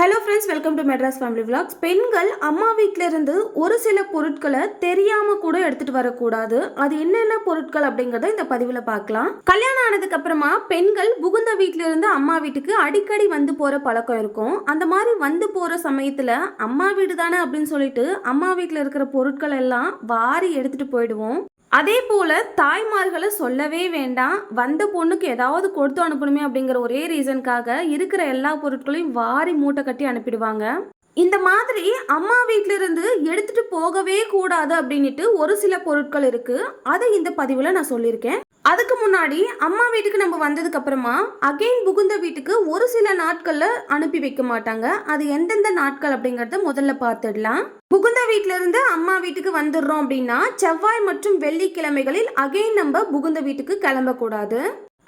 Hello friends, welcome to Madras family vlogs. பெண்கள் அம்மா வீட்டில இருந்து ஒரு சில பொருட்களை தெரியாம கூட எடுத்துட்டு வரக்கூடாது. அது என்னென்ன பொருட்கள் அப்படிங்கறத இந்த பதிவுல பார்க்கலாம். கல்யாணம் ஆனதுக்கு அப்புறமா பெண்கள் புகுந்த வீட்டில இருந்து அம்மா வீட்டுக்கு அடிக்கடி வந்து போற பழக்கம் இருக்கும். அந்த மாதிரி வந்து போற சமயத்துல அம்மா வீடு தானே அப்படின்னு சொல்லிட்டு அம்மா வீட்டில் இருக்கிற பொருட்கள் எல்லாம் வாரி எடுத்துட்டு போயிடுவோம். அதே போல தாய்மார்களை சொல்லவே வேண்டாம். வந்த பொண்ணுக்கு ஏதாவது கொடுத்து அனுப்பணுமே அப்படிங்கிற ஒரே ரீசனுக்காக இருக்கிற எல்லா பொருட்களையும் வாரி மூட்டை கட்டி அனுப்பிடுவாங்க. இந்த மாதிரி அம்மா வீட்டில இருந்து எடுத்துட்டு போகவே கூடாது அப்படின்ட்டு ஒரு சில பொருட்கள் இருக்கு. அதை இந்த பதிவுல நான் சொல்லியிருக்கேன். அதுக்கு முன்னாடி அம்மா வீட்டுக்கு நம்ம வந்ததுக்கு அப்புறமா அகைன் புகுந்த வீட்டுக்கு ஒரு சில நாட்கள்ல அனுப்பி வைக்க மாட்டாங்க. அது எந்தெந்த நாட்கள் அப்படிங்கறத முதல்ல பார்த்துடலாம். புகுந்த வீட்டுல இருந்து அம்மா வீட்டுக்கு வந்துடுறோம் அப்படின்னா செவ்வாய் மற்றும் வெள்ளிக்கிழமைகளில் அகைன் நம்ம புகுந்த வீட்டுக்கு கிளம்ப கூடாது.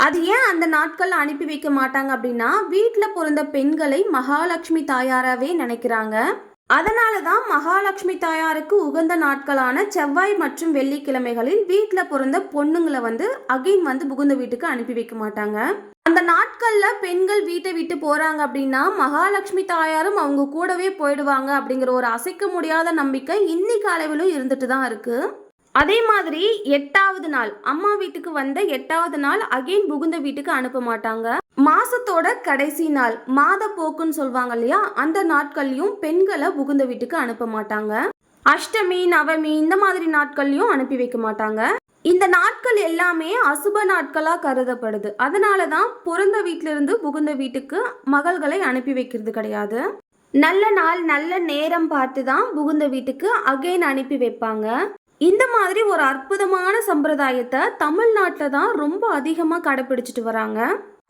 அது ஏன் அந்த நாட்கள்ல அனுப்பி வைக்க மாட்டாங்க அப்படின்னா வீட்டுல பிறந்த பெண்களை மகாலட்சுமி தாயாராவே நினைக்கிறாங்க. அதனாலதான் மகாலட்சுமி தாயாருக்கு உகந்த நாட்களான செவ்வாய் மற்றும் வெள்ளிக்கிழமைகளில் வீட்டில் பிறந்த பொண்ணுங்களை அகைன் புகுந்த வீட்டுக்கு அனுப்பி வைக்க மாட்டாங்க. அந்த நாட்கள்ல பெண்கள் வீட்டை விட்டு போறாங்க அப்படின்னா மகாலட்சுமி தாயாரும் அவங்க கூடவே போயிடுவாங்க அப்படிங்கிற ஒரு அசைக்க முடியாத நம்பிக்கை இன்னைக்கு அளவிலும் இருந்துட்டு தான் இருக்கு. அதே மாதிரி 8வது நாள் அம்மா வீட்டுக்கு வந்த 8வது நாள் அகைன் புகுந்த வீட்டுக்கு அனுப்ப மாட்டாங்க. மாசத்தோட கடைசி நாள் மாத போக்குன்னு சொல்லுவாங்க இல்லையா, அந்த நாட்கள்லயும் பெண்களை புகுந்த வீட்டுக்கு அனுப்ப மாட்டாங்க. அஷ்டமி நவமி இந்த மாதிரி நாட்கள்லயும் அனுப்பி வைக்க மாட்டாங்க. இந்த நாட்கள் எல்லாமே அசுப நாட்களா கருதப்படுது. அதனாலதான் பிறந்த வீட்டில இருந்து புகுந்த வீட்டுக்கு மகள்களை அனுப்பி வைக்கிறது கிடையாது. நல்ல நாள் நல்ல நேரம் பார்த்து தான் புகுந்த வீட்டுக்கு அகைன் அனுப்பி வைப்பாங்க. இந்த மாதிரி ஒரு அற்புதமான சம்பிரதாயத்தை தமிழ்நாட்டில் தான் ரொம்ப அதிகமாக கடைபிடிச்சிட்டு வராங்க.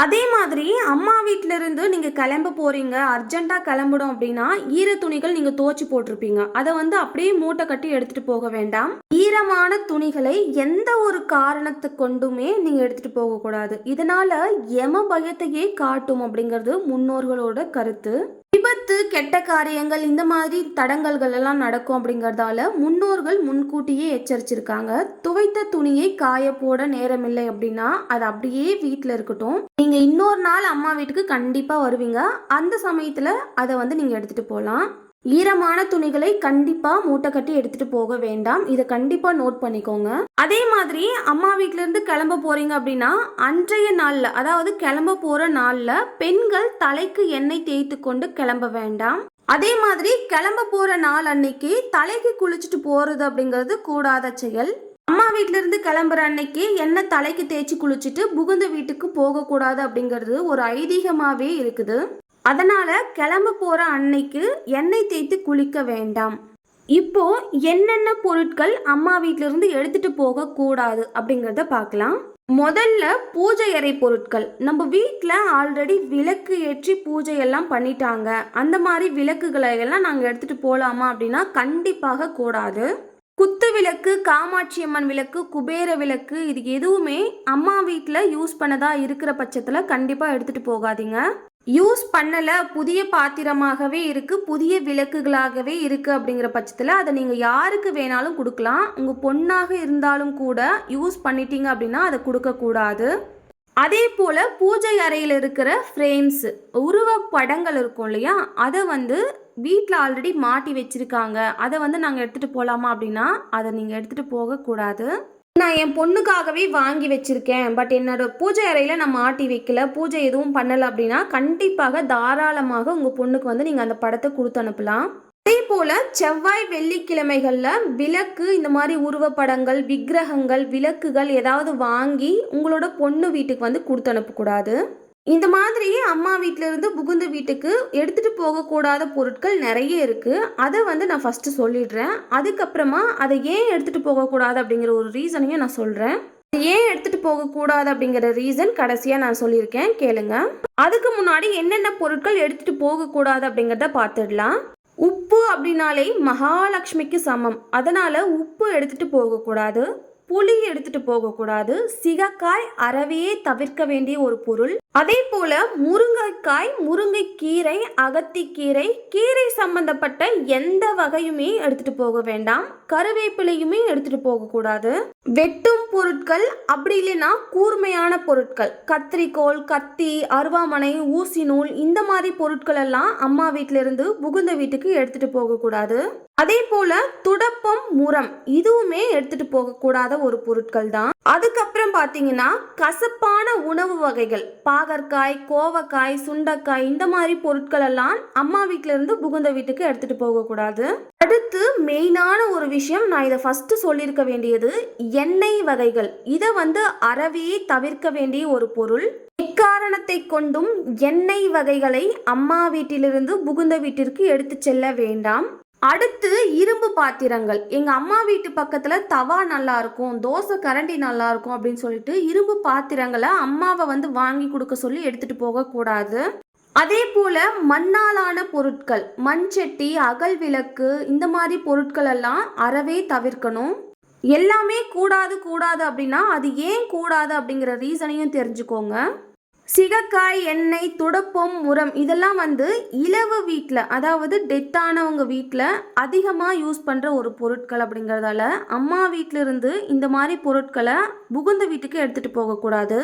அதே மாதிரி அம்மா வீட்டில இருந்து நீங்க கிளம்ப போறீங்க, அர்ஜென்ட்டா கிளம்பணும் அப்படின்னா ஈர துணிகள் நீங்க துவச்சி போட்டிருப்பீங்க. அதை அப்படியே மூட்டை கட்டி எடுத்துட்டு போக வேண்டாம். ஈரமான துணிகளை எந்த ஒரு காரணத்தை கொண்டுமே நீங்க எடுத்துட்டு போக கூடாது. இதனால யம பயத்தையே காட்டும் அப்படிங்கிறது முன்னோர்களோட கருத்து. விபத்து கெட்ட காரியங்கள் இந்த மாதிரி தடங்கல்கள் எல்லாம் நடக்கும் அப்படிங்கறதால முன்னோர்கள் முன்கூட்டியே எச்சரிச்சிருக்காங்க. துவைத்த துணியை காய போட நேரம் இல்லை அப்படின்னா அது அப்படியே வீட்டுல இருக்கட்டும். நீங்க இன்னொரு நாள் அம்மா வீட்டுக்கு கண்டிப்பா வருவீங்க. அந்த சமயத்துல அதை நீங்க எடுத்துட்டு போகலாம். ஈரமான துணிகளை கண்டிப்பா மூட்டை கட்டி எடுத்துட்டு போக வேண்டாம். இதை கண்டிப்பா நோட் பண்ணிக்கோங்க. அதே மாதிரி அம்மா வீட்ல இருந்து கிளம்ப போறீங்க அப்படின்னா அன்றைய நாள்ல, அதாவது கிளம்ப போற நாள்ல பெண்கள் தலைக்கு எண்ணெய் தேய்த்து கொண்டு கிளம்ப வேண்டாம். அதே மாதிரி கிளம்ப போற நாள் அன்னைக்கு தலைக்கு குளிச்சுட்டு போறது அப்படிங்கிறது கூடாத செயல். அம்மா வீட்ல இருந்து கிளம்புற அன்னைக்கு எண்ணெய் தலைக்கு தேய்ச்சி குளிச்சுட்டு புகுந்த வீட்டுக்கு போக கூடாது அப்படிங்கிறது ஒரு ஐதீகமாவே இருக்குது. அதனால கிளம்ப போற அன்னைக்கு எண்ணெய் தேய்த்து குளிக்க வேண்டாம். இப்போ என்னென்ன பொருட்கள் அம்மா வீட்ல இருந்து எடுத்துட்டு போக கூடாது அப்படிங்கறத பார்க்கலாம். முதல்ல பூஜை அறை பொருட்கள். நம்ம வீட்டில் ஆல்ரெடி விளக்கு ஏற்றி பூஜை எல்லாம் பண்ணிட்டாங்க. அந்த மாதிரி விளக்குகளை எல்லாம் நாங்கள் எடுத்துட்டு போகலாமா அப்படின்னா கண்டிப்பாக கூடாது. குத்து விளக்கு, காமாட்சி அம்மன் விளக்கு, குபேர விளக்கு இது எதுவுமே அம்மா வீட்டில் யூஸ் பண்ணதா இருக்கிற பட்சத்தில் கண்டிப்பாக எடுத்துட்டு போகாதீங்க. யூஸ் பண்ணல, புதிய பாத்திரமாகவே இருக்கு, புதிய விளக்குகளாகவே இருக்கு அப்படிங்கிற பட்சத்தில் அதை நீங்கள் யாருக்கு வேணாலும் கொடுக்கலாம். உங்கள் பொண்ணாக இருந்தாலும் கூட யூஸ் பண்ணிட்டீங்க அப்படின்னா அதை கொடுக்கக்கூடாது. அதே போல் பூஜை அறையில் இருக்கிற ஃப்ரேம்ஸ், உருவ படங்கள் இருக்கும் இல்லையா, அதை வீட்டில் ஆல்ரெடி மாட்டி வச்சிருக்காங்க. அதை நாங்கள் எடுத்துகிட்டு போகலாமா அப்படின்னா அதை நீங்கள் எடுத்துகிட்டு போகக்கூடாது. நான் என் பொண்ணுக்காகவே வாங்கி வச்சிருக்கேன், பட் என்னோட பூஜை அறையில் நான் மாட்டி வைக்கல, பூஜை எதுவும் பண்ணலை அப்படின்னா கண்டிப்பாக தாராளமாக உங்கள் பொண்ணுக்கு நீங்கள் அந்த படத்தை கொடுத்து அனுப்பலாம். அதே போல் செவ்வாய் வெள்ளிக்கிழமைகளில் விளக்கு, இந்த மாதிரி உருவப்படங்கள், விக்கிரகங்கள், விளக்குகள் ஏதாவது வாங்கி உங்களோட பொண்ணு வீட்டுக்கு கொடுத்து அனுப்பக்கூடாது. இந்த மாதிரி அம்மா வீட்டில இருந்து புகுந்த வீட்டுக்கு எடுத்துட்டு போகக்கூடாத பொருட்கள் நிறைய இருக்கு. அதை நான் ஃபர்ஸ்ட் சொல்லிடுறேன். அதுக்கப்புறமா அதை ஏன் எடுத்துட்டு போகக்கூடாது அப்படிங்கிற ஒரு ரீசனையும் நான் சொல்றேன். ஏன் எடுத்துட்டு போகக்கூடாது அப்படிங்கிற ரீசன் கடைசியா நான் சொல்லியிருக்கேன், கேளுங்க. அதுக்கு முன்னாடி என்னென்ன பொருட்கள் எடுத்துட்டு போகக்கூடாது அப்படிங்கிறத பார்த்துடலாம். உப்பு அப்படின்னாலே மகாலட்சுமிக்கு சமம். அதனால உப்பு எடுத்துட்டு போகக்கூடாது. புளி எடுத்துட்டு போகக்கூடாது. சிகக்காய் அறவே தவிர்க்க வேண்டிய ஒரு பொருள். அதே போல முருங்கைக்காய், முருங்கைக்கீரை, அகத்திக்கீரை, கீரை சம்பந்தப்பட்ட எந்த வகையுமே எடுத்துட்டு போக வேண்டாம். கருவேப்பிலையுமே எடுத்துட்டு போக கூடாது. வெட்டும் பொருட்கள் அப்படி இல்லைன்னா கூர்மையான பொருட்கள், கத்திரிக்கோல், கத்தி, அருவாமனை, ஊசி நூல், இந்த மாதிரி பொருட்கள் எல்லாம் அம்மா வீட்டில இருந்து புகுந்த வீட்டுக்கு எடுத்துட்டு போக கூடாது. அதே போல துடப்பம், முறம் இதுவுமே எடுத்துட்டு போக கூடாத ஒரு பொருட்கள் தான். அதுக்கப்புறம் பாத்தீங்கன்னா கசப்பான உணவு வகைகள், பாகற்காய், கோவக்காய், சுண்டைக்காய், இந்த மாதிரி பொருட்கள் எல்லாம் அம்மா வீட்டில இருந்து புகுந்த வீட்டுக்கு எடுத்துட்டு போக கூடாது. அடுத்து மெயினான ஒரு விஷயம், நான் இதை ஃபர்ஸ்ட் சொல்லியிருக்க வேண்டியது, எண்ணெய் வகைகள். இதை அறவே தவிர்க்க வேண்டிய ஒரு பொருள். எக்காரணத்தை கொண்டும் எண்ணெய் வகைகளை அம்மா வீட்டிலிருந்து புகுந்த வீட்டிற்கு எடுத்து செல்ல வேண்டாம். அடுத்து இரும்பு பாத்திரங்கள். எங்க அம்மா வீட்டு பக்கத்துல தவா நல்லா இருக்கும், தோசை கரண்டி நல்லா இருக்கும் அப்படின்னு சொல்லிட்டு இரும்பு பாத்திரங்களை அம்மாவை வாங்கி கொடுக்க சொல்லி எடுத்துட்டு போக கூடாது. அதே போல மண்ணாலான பொருட்கள், மண் சட்டி, அகல் விளக்கு, இந்த மாதிரி பொருட்கள் எல்லாம் அறவே தவிர்க்கணும். எல்லாமே கூடாது கூடாது அப்படின்னா அது ஏன் கூடாது அப்படிங்கிற ரீசனையும் தெரிஞ்சுக்கோங்க. சிகக்காய், எண்ணெய், துடப்பம், முறம் இதெல்லாம் இலவு வீட்டில், அதாவது டெத்தானவங்க வீட்டில் அதிகமாக யூஸ் பண்ணுற ஒரு பொருட்கள் அப்படிங்கிறதால அம்மா வீட்டிலிருந்து இந்த மாதிரி பொருட்களை புகுந்த வீட்டுக்கு எடுத்துகிட்டு போகக்கூடாது.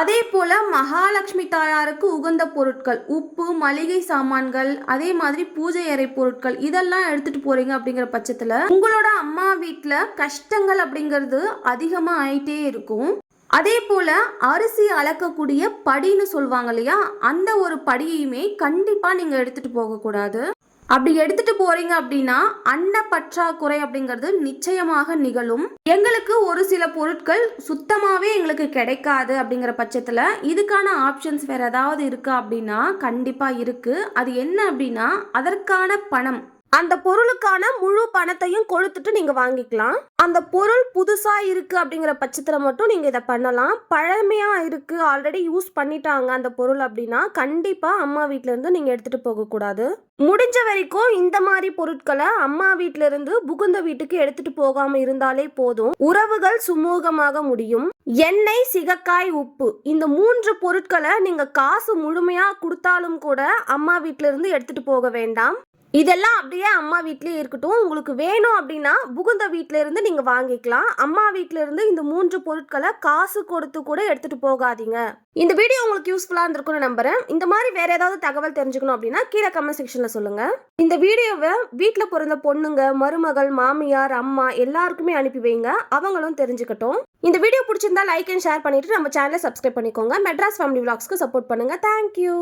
அதே போல் மகாலட்சுமி தாயாருக்கு உகந்த பொருட்கள், உப்பு, மளிகை சாமான்கள், அதே மாதிரி பூஜை அறை பொருட்கள் இதெல்லாம் எடுத்துகிட்டு போகிறீங்க அப்படிங்கிற பட்சத்தில் உங்களோட அம்மா வீட்டில் கஷ்டங்கள் அப்படிங்கிறது அதிகமாக ஆயிட்டே இருக்கும். அதே போல அரிசி அளக்கக்கூடிய படின்னு சொல்லுவாங்க இல்லையா, அந்த ஒரு படியையுமே கண்டிப்பா நீங்க எடுத்துட்டு போக கூடாது. அப்படி எடுத்துட்டு போறீங்க அப்படின்னா அன்ன பற்றாக்குறை அப்படிங்கிறது நிச்சயமாக நிகழும். எங்களுக்கு ஒரு சில பொருட்கள் சுத்தமாவே எங்களுக்கு கிடைக்காது அப்படிங்கிற பட்சத்துல இதுக்கான ஆப்ஷன்ஸ் வேற ஏதாவது இருக்கா அப்படின்னா கண்டிப்பா இருக்கு. அது என்ன அப்படின்னா, அதற்கான பணம், அந்த பொருளுக்கான முழு பணத்தையும் கொடுத்துட்டு நீங்க வாங்கிக்கலாம். அந்த பொருள் புதுசா இருக்கு அப்படிங்கிற பட்சத்துல மட்டும் நீங்க இதை பண்ணலாம். பழமையா இருக்கு, ஆல்ரெடி யூஸ் பண்ணிட்டாங்க அந்த பொருள் அப்படின்னா கண்டிப்பா அம்மா வீட்ல இருந்து நீங்க எடுத்துட்டு போக கூடாது. முடிஞ்ச வரைக்கும் இந்த மாதிரி பொருட்களை அம்மா வீட்ல இருந்து புகுந்த வீட்டுக்கு எடுத்துட்டு போகாம இருந்தாலே போதும், உறவுகள் சுமூகமாக முடியும். எண்ணெய், சிகக்காய், உப்பு, இந்த 3 பொருட்களை நீங்க காசு முழுமையா கொடுத்தாலும் கூட அம்மா வீட்ல இருந்து எடுத்துட்டு போக வேண்டாம். இதெல்லாம் அப்படியே அம்மா வீட்லயே இருக்கட்டும். உங்களுக்கு வேணும் அப்படின்னா புகுந்த வீட்டில இருந்து நீங்க வாங்கிக்கலாம். அம்மா வீட்ல இருந்து இந்த 3 பொருட்களை காசு கொடுத்து கூட எடுத்துட்டு போகாதீங்க. இந்த வீடியோ உங்களுக்கு யூஸ்ஃபுல்லா இருந்திருக்கும்னு நம்புறேன். இந்த மாதிரி வேற ஏதாவது தகவல் தெரிஞ்சுக்கணும் அப்படின்னா கீழே கமெண்ட் செக்ஷன்ல சொல்லுங்க. இந்த வீடியோவை வீட்டுல பிறந்த பொண்ணுங்க, மருமகள், மாமியார், அம்மா எல்லாருக்குமே அனுப்பி வைங்க, அவங்களும் தெரிஞ்சுக்கட்டும். இந்த வீடியோ பிடிச்சிருந்தா லைக் அண்ட் ஷேர் பண்ணிட்டு நம்ம சேனலை சப்ஸ்கிரைப் பண்ணிக்கோங்க. மெட்ராஸ் ஃபேமிலி விலாக்ஸ்க்கு சப்போர்ட் பண்ணுங்க. தேங்க்யூ.